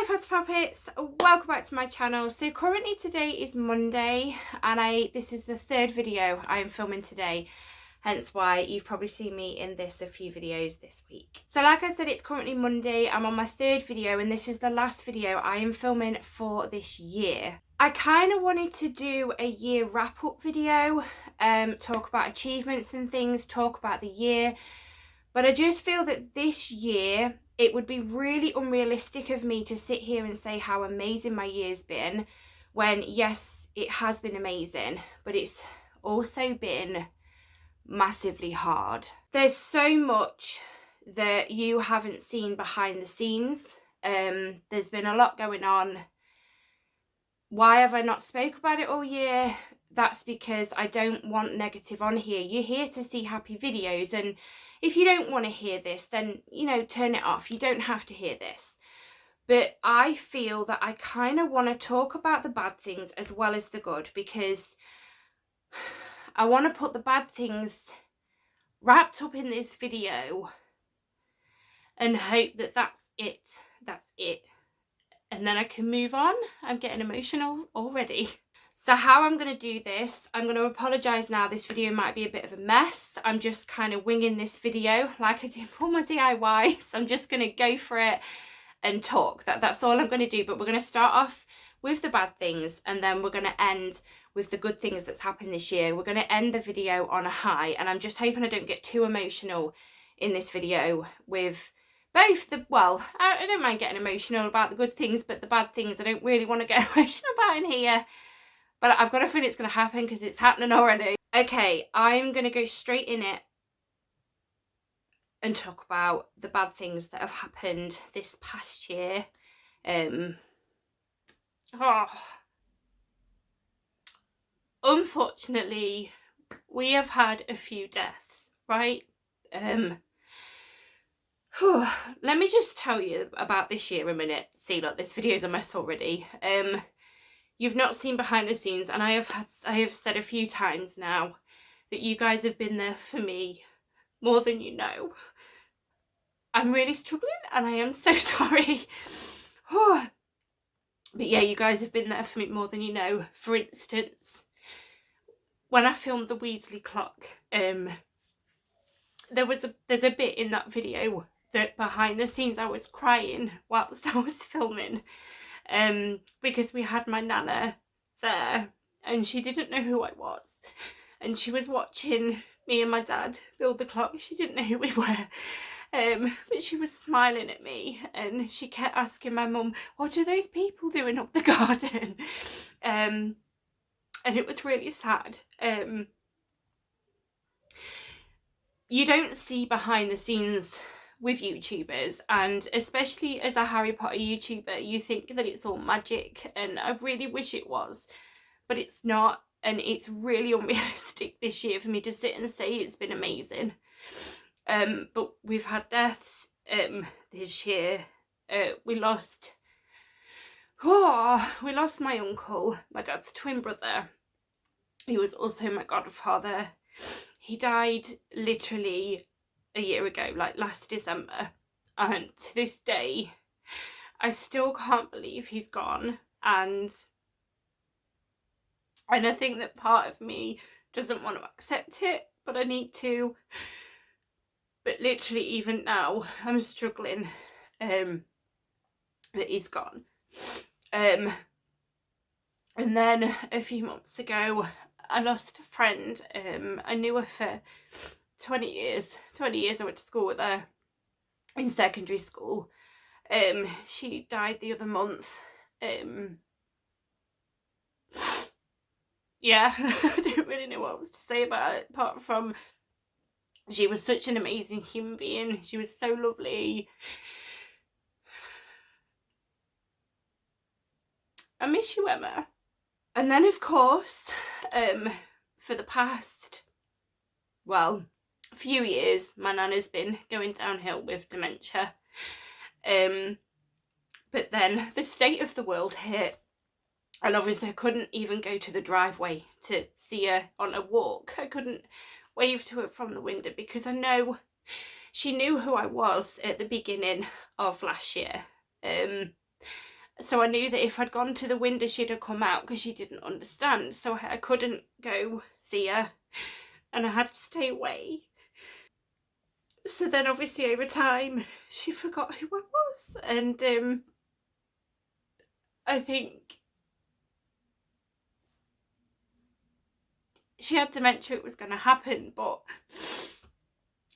Hi Fats Poppets, welcome back to my channel. So currently today is Monday and this is the third video I am filming today, hence why you've probably seen me in a few videos this week. So like I said, it's currently Monday, I'm on my third video and this is the last video I am filming for this year. I kind of wanted to do a year wrap up video, talk about achievements and things, talk about the year, but I just feel that this year it would be really unrealistic of me to sit here and say how amazing my year's been when, yes, it has been amazing, but it's also been massively hard. There's so much that you haven't seen behind the scenes. There's been a lot going on. Why have I not spoke about it all year? That's because I don't want negative on here. You're here to see happy videos, and if you don't want to hear this, then, you know, turn it off. You don't have to hear this. But I feel that I kind of want to talk about the bad things as well as the good, because I want to put the bad things wrapped up in this video and hope that that's it. And then I can move on. I'm getting emotional already. So how I'm going to do this, I'm going to apologise now. This video might be a bit of a mess. I'm just kind of winging this video like I do for my DIY. So I'm just going to go for it and talk. That's all I'm going to do. But we're going to start off with the bad things and then we're going to end with the good things that's happened this year. We're going to end the video on a high, and I'm just hoping I don't get too emotional in this video with both the, well, I don't mind getting emotional about the good things, but the bad things I don't really want to get emotional about in here. But I've got a feeling it's going to happen because it's happening already. Okay, I'm going to go straight in it and talk about the bad things that have happened this past year. Unfortunately, we have had a few deaths, right? Let me just tell you about this year a minute. See, look, this video's a mess already. You've not seen behind the scenes, and I have said a few times now that you guys have been there for me more than you know. I'm really struggling and I am so sorry. But yeah, you guys have been there for me more than you know. For instance, when I filmed the Weasley clock, there's a bit in that video that behind the scenes I was crying whilst I was filming, because we had my nana there and she didn't know who I was, and she was watching me and my dad build the clock. She didn't know who we were, but she was smiling at me and she kept asking my mum, what are those people doing up the garden? And it was really sad. You don't see behind the scenes with YouTubers, and especially as a Harry Potter YouTuber, you think that it's all magic, and I really wish it was, but it's not, and it's really unrealistic this year for me to sit and say it's been amazing. But we've had deaths this year. We lost my uncle, my dad's twin brother. He was also my godfather. He died literally a year ago, like last December, and to this day I still can't believe he's gone, and I think that part of me doesn't want to accept it, but I need to. But literally even now I'm struggling that he's gone. And then a few months ago I lost a friend. I knew her for 20 years. I went to school with her in secondary school. She died the other month. Yeah, I don't really know what else to say about it, apart from she was such an amazing human being. She was so lovely. I miss you, Emma. And then, of course, for the past, well, few years, my nana's been going downhill with dementia. But then the state of the world hit, and obviously I couldn't even go to the driveway to see her on a walk. I couldn't wave to her from the window because I know she knew who I was at the beginning of last year. So I knew that if I'd gone to the window, she'd have come out because she didn't understand. So I couldn't go see her and I had to stay away. So then obviously over time, she forgot who I was. And I think she had dementia, it was going to happen, but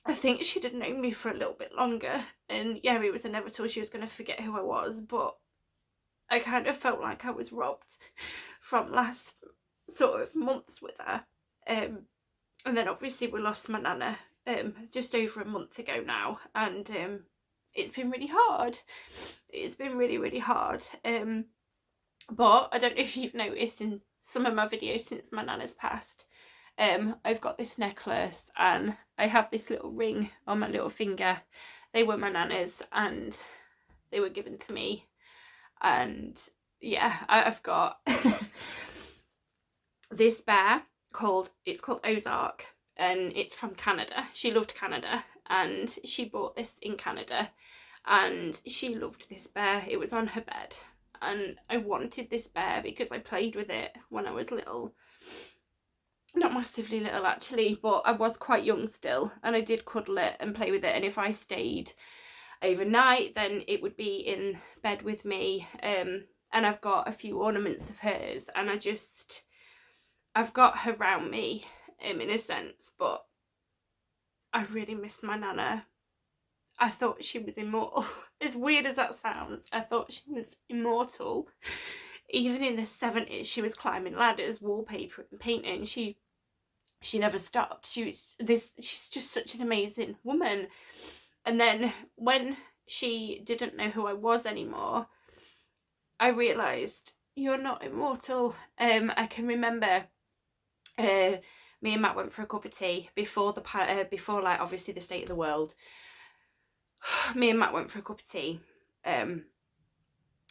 I think she'd have known me for a little bit longer. And yeah, it was inevitable she was going to forget who I was, but I kind of felt like I was robbed from last sort of months with her. And then obviously we lost my nana just over a month ago now, and it's been really hard. It's been really, really hard. But I don't know if you've noticed in some of my videos since my nana's passed, I've got this necklace and I have this little ring on my little finger. They were my nana's and they were given to me. And yeah, I've got this bear called Ozark, and it's from Canada. She loved Canada and she bought this in Canada and she loved this bear. It was on her bed and I wanted this bear because I played with it when I was little. Not massively little actually, but I was quite young still, and I did cuddle it and play with it, and if I stayed overnight then it would be in bed with me. And I've got a few ornaments of hers and I've got her around me in a sense, but I really miss my nana. I thought she was immortal. As weird as that sounds, I thought she was immortal. Even in the 70s she was climbing ladders, wallpaper and painting. She never stopped. She's just such an amazing woman. And then when she didn't know who I was anymore, I realised you're not immortal. I can remember me and Matt went for a cup of tea before before like obviously the state of the world. Me and Matt went for a cup of tea.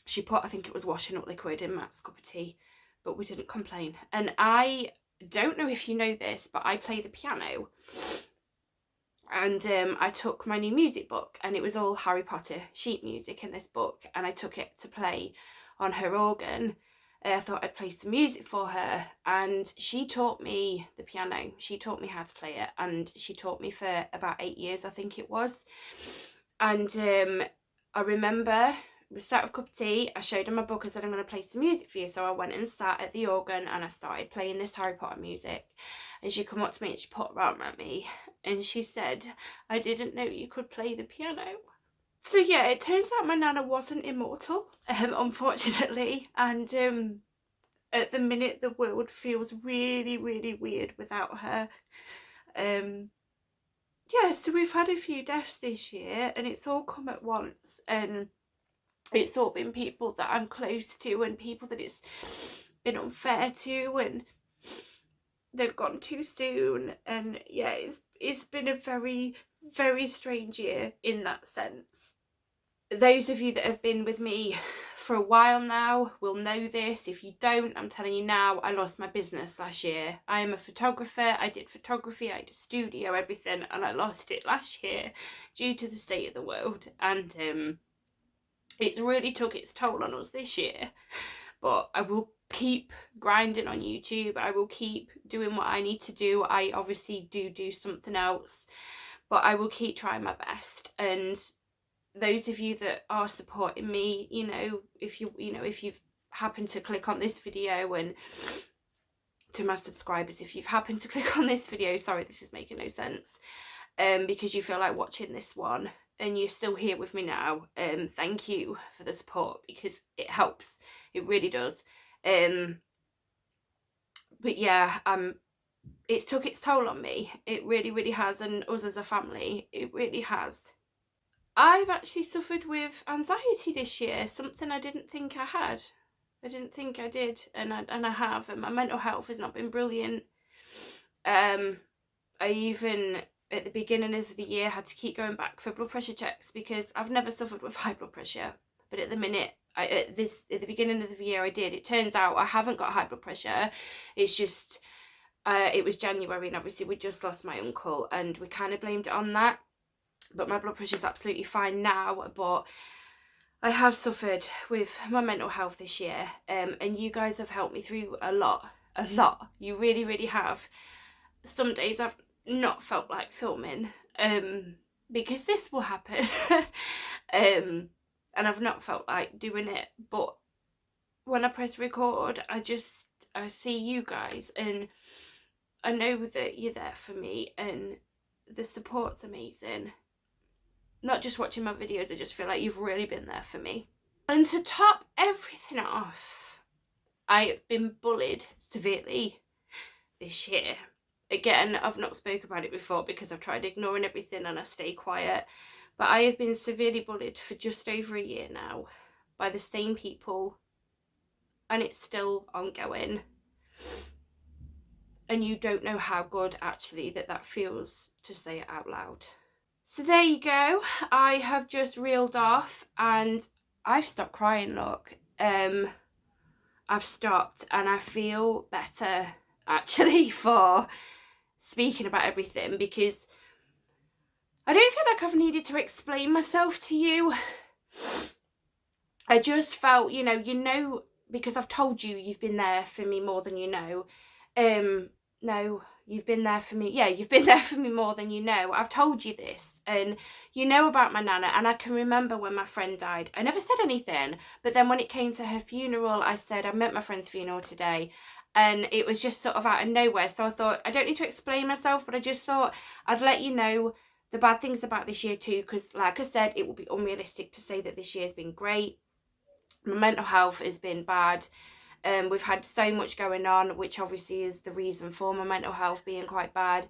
She put, I think it was washing up liquid in Matt's cup of tea, but we didn't complain. And I don't know if you know this, but I play the piano. And I took my new music book and it was all Harry Potter sheet music in this book, and I took it to play on her organ. I thought I'd play some music for her, and she taught me the piano. She taught me how to play it, and she taught me for about 8 years, I think it was. And I remember we sat with a cup of tea, I showed her my book, I said I'm going to play some music for you. So I went and sat at the organ and I started playing this Harry Potter music, and she come up to me and she put her arm around me and she said, I didn't know you could play the piano. So yeah, it turns out my nana wasn't immortal, unfortunately, and at the minute the world feels really, really weird without her. Yeah, so we've had a few deaths this year and it's all come at once, and it's all been people that I'm close to and people that it's been unfair to, and they've gone too soon. And yeah, it's been a very, very strange year in that sense. Those of you that have been with me for a while now will know this. If you don't, I'm telling you now, I lost my business last year. I am a photographer. I did photography, I had a studio, everything, and I lost it last year due to the state of the world. And it's really took its toll on us this year. But I will keep grinding on YouTube. I will keep doing what I need to do. I obviously do something else, but I will keep trying my best. And those of you that are supporting me, you know, if you've happened to click on this video, and to my subscribers, if you've happened to click on this video, sorry, this is making no sense, because you feel like watching this one and you're still here with me now, thank you for the support, because it helps, it really does. But yeah, it's took its toll on me, it really, really has, and us as a family, it really has. I've actually suffered with anxiety this year, something I didn't think I had. I didn't think I did, and I have, and my mental health has not been brilliant. I even at the beginning of the year had to keep going back for blood pressure checks, because I've never suffered with high blood pressure, but at the minute, at the beginning of the year I did. It turns out I haven't got high blood pressure. It's just it was January, and obviously we just lost my uncle and we kind of blamed it on that, but my blood pressure is absolutely fine now. But I have suffered with my mental health this year, and you guys have helped me through a lot. You really, really have. Some days I've not felt like filming, because this will happen, and I've not felt like doing it. But when I press record, I see you guys, and I know that you're there for me, and the support's amazing. Not just watching my videos, I just feel like you've really been there for me. And to top everything off, I've been bullied severely this year. Again, I've not spoke about it before because I've tried ignoring everything and I stay quiet. But I have been severely bullied for just over a year now by the same people, and it's still ongoing. And you don't know how good actually that feels to say it out loud. So there you go. I have just reeled off and I've stopped crying, look. I've stopped and I feel better actually for speaking about everything, because I don't feel like I've needed to explain myself to you. I just felt, you know, because I've told you you've been there for me more than you know. No, you've been there for me. Yeah, you've been there for me more than you know. I've told you this, and you know about my nana, and I can remember when my friend died. I never said anything, but then when it came to her funeral, I said, I'm at my friend's funeral today, and it was just sort of out of nowhere. So I thought, I don't need to explain myself, but I just thought I'd let you know the bad things about this year too, because like I said, it would be unrealistic to say that this year's been great. My mental health has been bad. We've had so much going on, which obviously is the reason for my mental health being quite bad.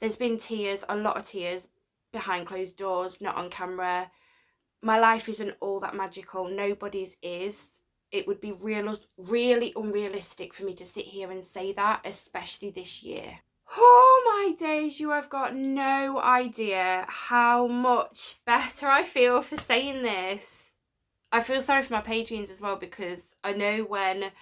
There's been tears, a lot of tears, behind closed doors, not on camera. My life isn't all that magical. Nobody's is. It would be really unrealistic for me to sit here and say that, especially this year. Oh my days, you have got no idea how much better I feel for saying this. I feel sorry for my Patreons as well, because I know when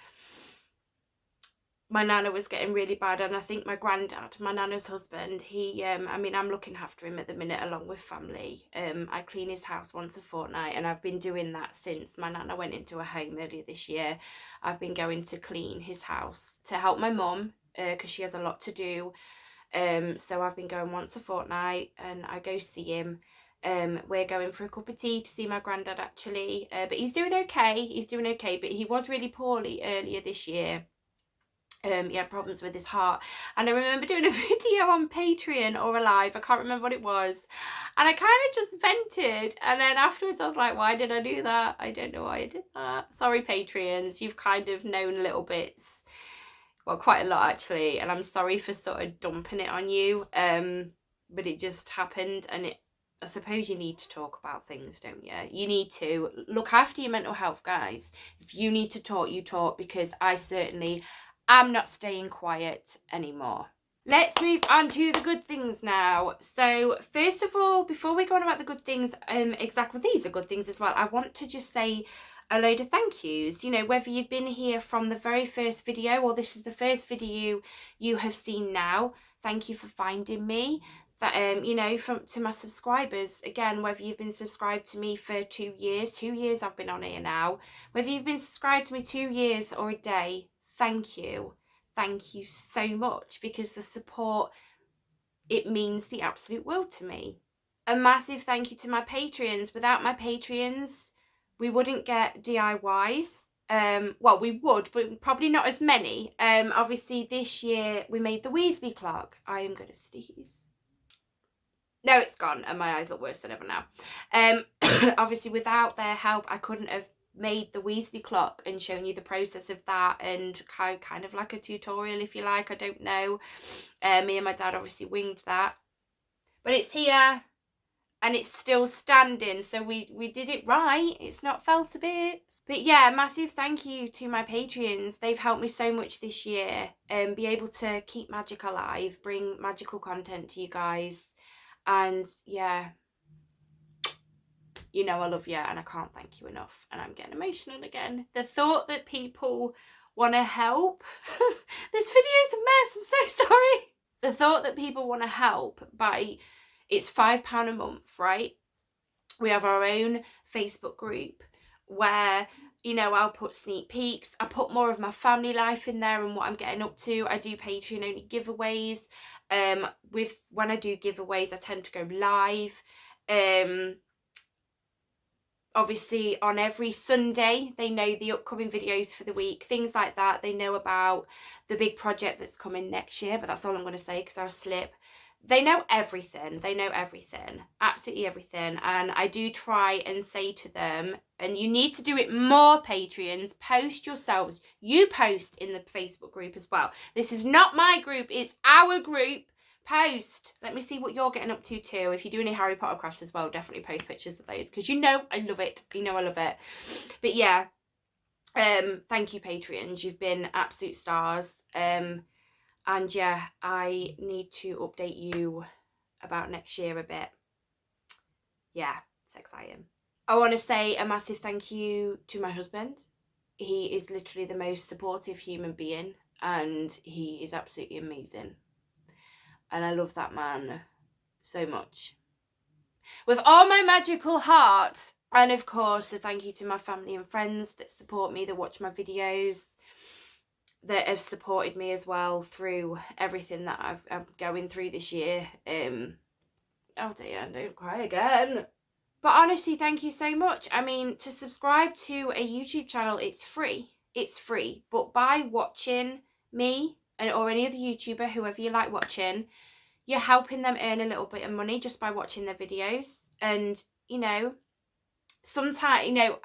my nana was getting really bad, and I think my granddad, my nana's husband, he I mean, I'm looking after him at the minute along with family. I clean his house once a fortnight, and I've been doing that since my nana went into a home earlier this year. I've been going to clean his house to help my mum, because she has a lot to do. So I've been going once a fortnight and I go see him. We're going for a cup of tea to see my granddad actually, but he's doing okay, but he was really poorly earlier this year. He had problems with his heart, and I remember doing a video on Patreon or a live, I can't remember what it was, and I kind of just vented, and then afterwards I was like, why did I do that? I don't know why I did that. Sorry Patreons, you've kind of known little bits, well, quite a lot actually, and I'm sorry for sort of dumping it on you, but it just happened, and I suppose you need to talk about things, don't you? You need to look after your mental health, guys. If you need to talk, you talk, because I certainly am not staying quiet anymore. Let's move on to the good things now. So first of all, before we go on about the good things, exactly, these are good things as well, I want to just say a load of thank yous. You know, whether you've been here from the very first video or this is the first video you have seen now, thank you for finding me. That you know, to my subscribers, again, whether you've been subscribed to me for 2 years I've been on here now, whether you've been subscribed to me 2 years or a day, thank you so much, because the support, it means the absolute world to me. A massive thank you to my Patreons. Without my Patreons, we wouldn't get DIYs. Well, we would, but probably not as many. Obviously this year we made the Weasley clock. I am gonna sneeze. No, it's gone, and my eyes look worse than ever now. Obviously without their help I couldn't have made the Weasley clock and shown you the process of that, and kind of like a tutorial, if you like, I don't know. Me and my dad obviously winged that, but it's here and it's still standing, so we did it right. It's not fell to bits. But yeah, massive thank you to my Patreons. They've helped me so much this year, and be able to keep magic alive, bring magical content to you guys, and yeah, you know I love you, and I can't thank you enough, and I'm getting emotional again. The thought that people want to help this video is a mess, I'm so sorry. The thought that people want to help by, it's £5 a month, right? We have our own Facebook group, where, you know, I'll put sneak peeks. I put more of my family life in there and what I'm getting up to. I do Patreon only giveaways. When I do giveaways, I tend to go live. Obviously on every Sunday they know the upcoming videos for the week, things like that. They know about the big project that's coming next year, but that's all I'm going to say because I'll slip. They know everything. They know everything, absolutely everything. And I do try and say to them, and you need to do it more, Patreons, post yourselves. You post in the Facebook group as well. This is not my group, it's our group. Post. Let me see what you're getting up to too. If you do any Harry Potter crafts as well, definitely post pictures of those because you know I love it. You know I love it. But yeah, thank you, Patreons. You've been absolute stars. And yeah, I need to update you about next year a bit. Yeah, it's exciting. I want to say a massive thank you to my husband. He is literally the most supportive human being and he is absolutely amazing. And I love that man so much. With all my magical heart. And of course, a thank you to my family and friends that support me, that watch my videos, that have supported me as well through everything that I'm going through this year. Oh dear, don't cry again. But honestly, thank you so much. I mean, to subscribe to a YouTube channel, it's free. It's free. But by watching me or any other YouTuber, whoever you like watching, you're helping them earn a little bit of money just by watching their videos. And, you know, sometimes, you know,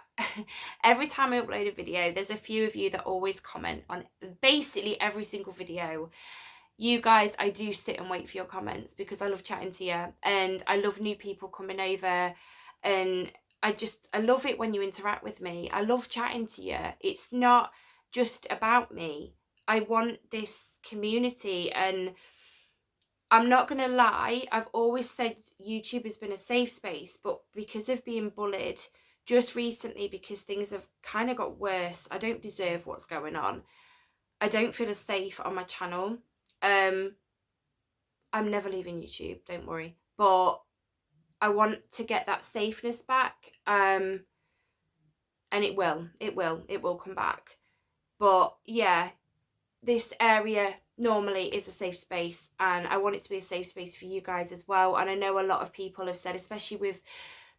every time I upload a video, there's a few of you that always comment on basically every single video. You guys, I do sit and wait for your comments because I love chatting to you and I love new people coming over, and I love it when you interact with me. I love chatting to you. It's not just about me. I want this community, and I'm not going to lie, I've always said YouTube has been a safe space, but because of being bullied just recently, because things have kind of got worse, I don't deserve what's going on. I don't feel as safe on my channel. I'm never leaving YouTube, don't worry. But I want to get that safeness back. And it will come back. But yeah, this area normally is a safe space, and I want it to be a safe space for you guys as well. And I know a lot of people have said, especially with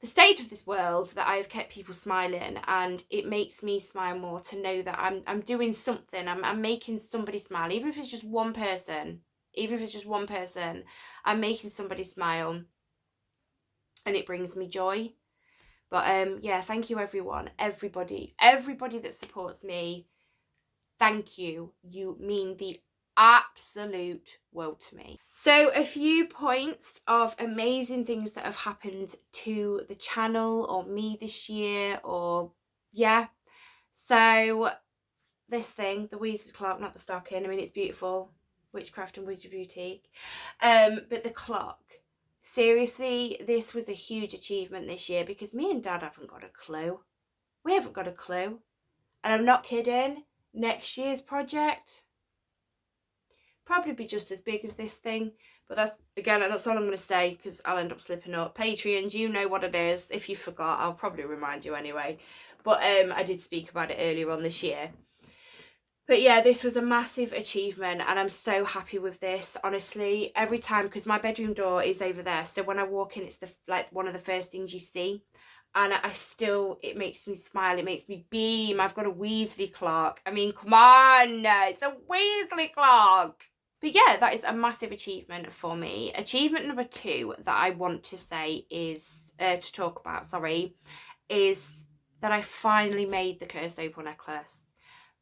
the state of this world, that I have kept people smiling, and it makes me smile more to know that I'm doing something. I'm making somebody smile, even if it's just one person. Even if it's just one person, I'm making somebody smile, and it brings me joy. But yeah, thank you everyone, everybody that supports me. Thank you. You mean the absolute world to me. So a few points of amazing things that have happened to the channel or me this year, or yeah. So this thing, the Weasley clock, not the stocking. I mean, it's beautiful. Witchcraft and Wizard Boutique. But the clock. Seriously, this was a huge achievement this year because me and Dad haven't got a clue. We haven't got a clue. And I'm not kidding. Next year's project probably be just as big as this thing, but that's all I'm going to say because I'll end up slipping up. Patreons, you know what it is. If you forgot, I'll probably remind you anyway. But I did speak about it earlier on this year. But yeah, this was a massive achievement and I'm so happy with this, honestly. Every time, because my bedroom door is over there, so when I walk in, it's like one of the first things you see. And it makes me smile, it makes me beam. I've got a Weasley clock. I mean, come on, it's a Weasley clock. But yeah, that is a massive achievement for me. Achievement number 2 that I want to say is, to talk about, is that I finally made the cursed opal necklace.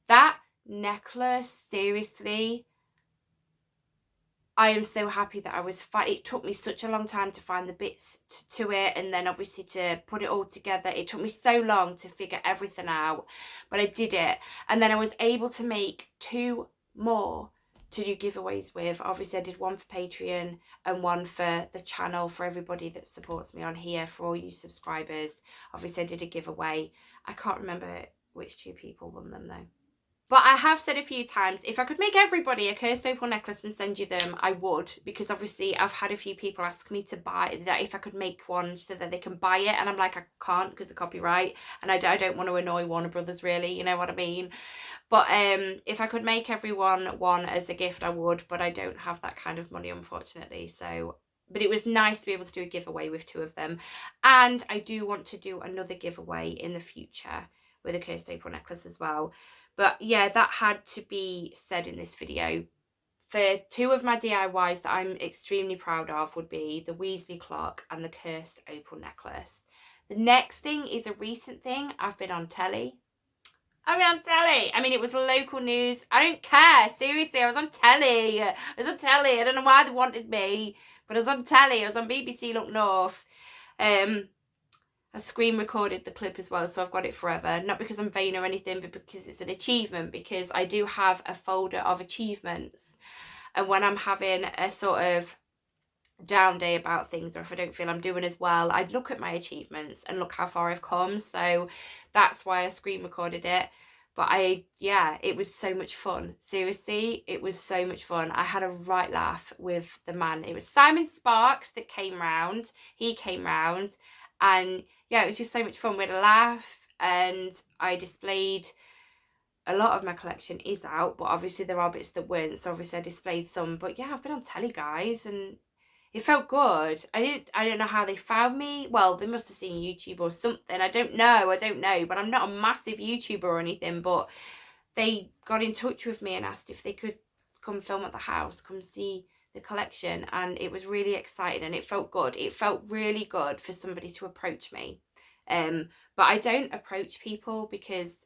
That necklace, seriously, I am so happy that I was it took me such a long time to find the bits to it, and then obviously to put it all together. It took me so long to figure everything out, but I did it. And then I was able to make 2 more to do giveaways with. Obviously I did one for Patreon and one for the channel, for everybody that supports me on here, for all you subscribers. Obviously I did a giveaway. I can't remember which 2 people won them though. But I have said a few times, if I could make everybody a cursed opal necklace and send you them, I would. Because obviously I've had a few people ask me to buy that, if I could make one so that they can buy it. And I'm like, I can't because of copyright. And I don't want to annoy Warner Brothers, really. You know what I mean? But if I could make everyone one as a gift, I would. But I don't have that kind of money, unfortunately. So, but it was nice to be able to do a giveaway with 2 of them. And I do want to do another giveaway in the future with a cursed opal necklace as well. But yeah, that had to be said in this video. For 2 of my DIYs that I'm extremely proud of would be the Weasley clock and the cursed opal necklace. The next thing is a recent thing. I've been on telly. I mean, it was local news. I don't care. Seriously, I was on telly. I don't know why they wanted me, but I was on telly. I was on BBC Look North. I screen recorded the clip as well, so I've got it forever. Not because I'm vain or anything, but because it's an achievement, because I do have a folder of achievements. And when I'm having a sort of down day about things, or if I don't feel I'm doing as well, I'd look at my achievements and look how far I've come. So that's why I screen recorded it. But yeah, it was so much fun. Seriously, it was so much fun. I had a right laugh with the man. It was Simon Sparks that came round. He came round, and yeah, it was just so much fun. We had a laugh, and I displayed a lot of my collection is out, but obviously there are bits that weren't. So obviously I displayed some. But yeah, I've been on telly, guys, and it felt good. I don't know how they found me. Well, they must have seen YouTube or something. I don't know. But I'm not a massive YouTuber or anything. But they got in touch with me and asked if they could come film at the house, come see the collection. And it was really exciting and it felt good. It felt really good for somebody to approach me. But I don't approach people because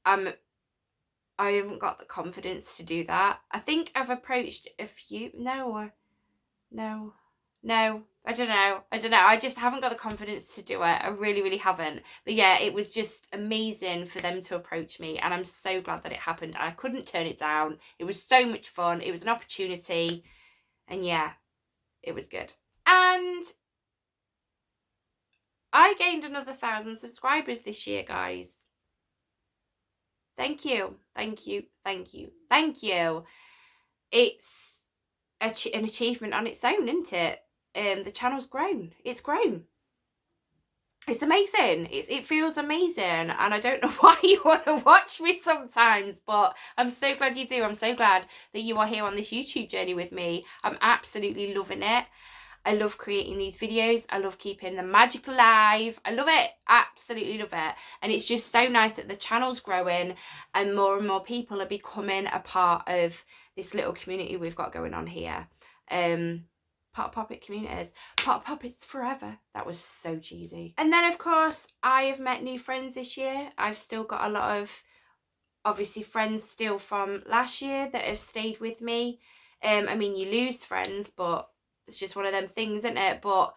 I haven't got the confidence to do that. I think I've approached a few. No, I don't know. I just haven't got the confidence to do it. I really haven't. But yeah, it was just amazing for them to approach me, and I'm so glad that it happened. I couldn't turn it down. It was so much fun. It was an opportunity, and yeah, it was good. And I gained another 1,000 subscribers this year, guys. Thank you. It's an achievement on its own, isn't it? The channel's grown. It's grown. It's amazing. It feels amazing, and I don't know why you want to watch me sometimes, but I'm so glad you do. I'm so glad that you are here on this YouTube journey with me. I'm absolutely loving it. I love creating these videos. I love keeping the magic alive. I love it. Absolutely love it. And it's just so nice that the channel's growing and more people are becoming a part of this little community we've got going on here. Poppet communities. Poppets forever. That was so cheesy. And then, of course, I have met new friends this year. I've still got a lot of, obviously, friends still from last year that have stayed with me. I mean, you lose friends, but it's just one of them things, isn't it? But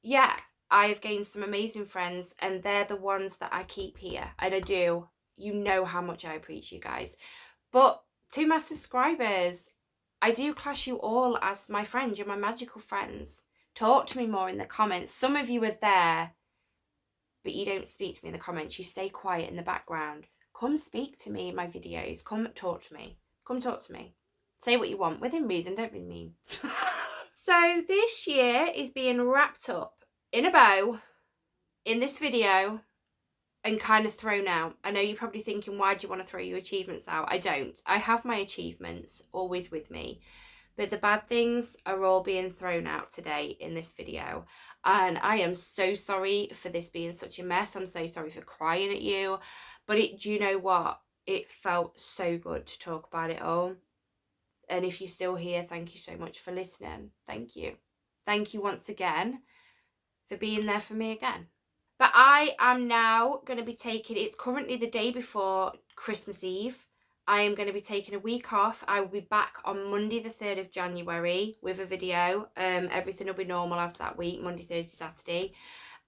yeah, I've gained some amazing friends, and they're the ones that I keep here. And I do. You know how much I appreciate you guys. But to my subscribers, I do class you all as my friends. You're my magical friends. Talk to me more in the comments. Some of you are there, but you don't speak to me in the comments. You stay quiet in the background. Come speak to me in my videos. Come talk to me. Come talk to me. Say what you want. Within reason, don't be mean. So this year is being wrapped up in a bow in this video and kind of thrown out. I know you're probably thinking, why do you want to throw your achievements out? I don't. I have my achievements always with me. But the bad things are all being thrown out today in this video. And I am so sorry for this being such a mess. I'm so sorry for crying at you. But do you know what? It felt so good to talk about it all. And if you're still here, thank you so much for listening. Thank you. Thank you once again for being there for me again. But I am now going to be taking, it's currently the day before Christmas Eve. I am going to be taking a week off. I will be back on Monday the 3rd of January with a video. Everything will be normal as that week, Monday, Thursday, Saturday.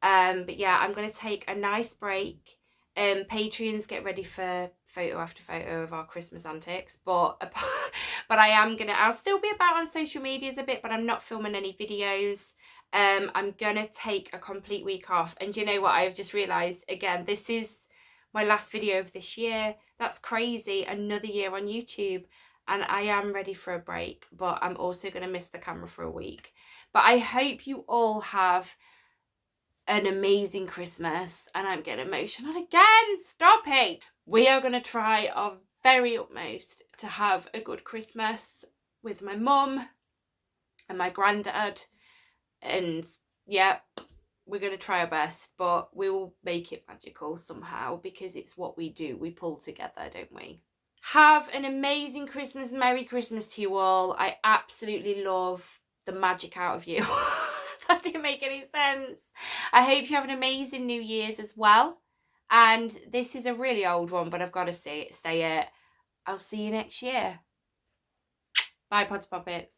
But yeah, I'm going to take a nice break. Patreons, get ready for photo after photo of our Christmas antics. But I'll still be about on social medias a bit, but I'm not filming any videos. I'm gonna take a complete week off. And you know what, I've just realised again, this is my last video of this year. That's crazy, another year on YouTube. And I am ready for a break, but I'm also going to miss the camera for a week. But I hope you all have an amazing Christmas. And I'm getting emotional again. Stop it. We are going to try our very utmost to have a good Christmas with my mum and my granddad. And yeah, we're going to try our best, but we will make it magical somehow because it's what we do. We pull together, don't we? Have an amazing Christmas. Merry Christmas to you all. I absolutely love the magic out of you. That didn't make any sense. I hope you have an amazing New Year's as well. And this is a really old one, but I've got to say it. I'll see you next year. Bye, Pods Poppets.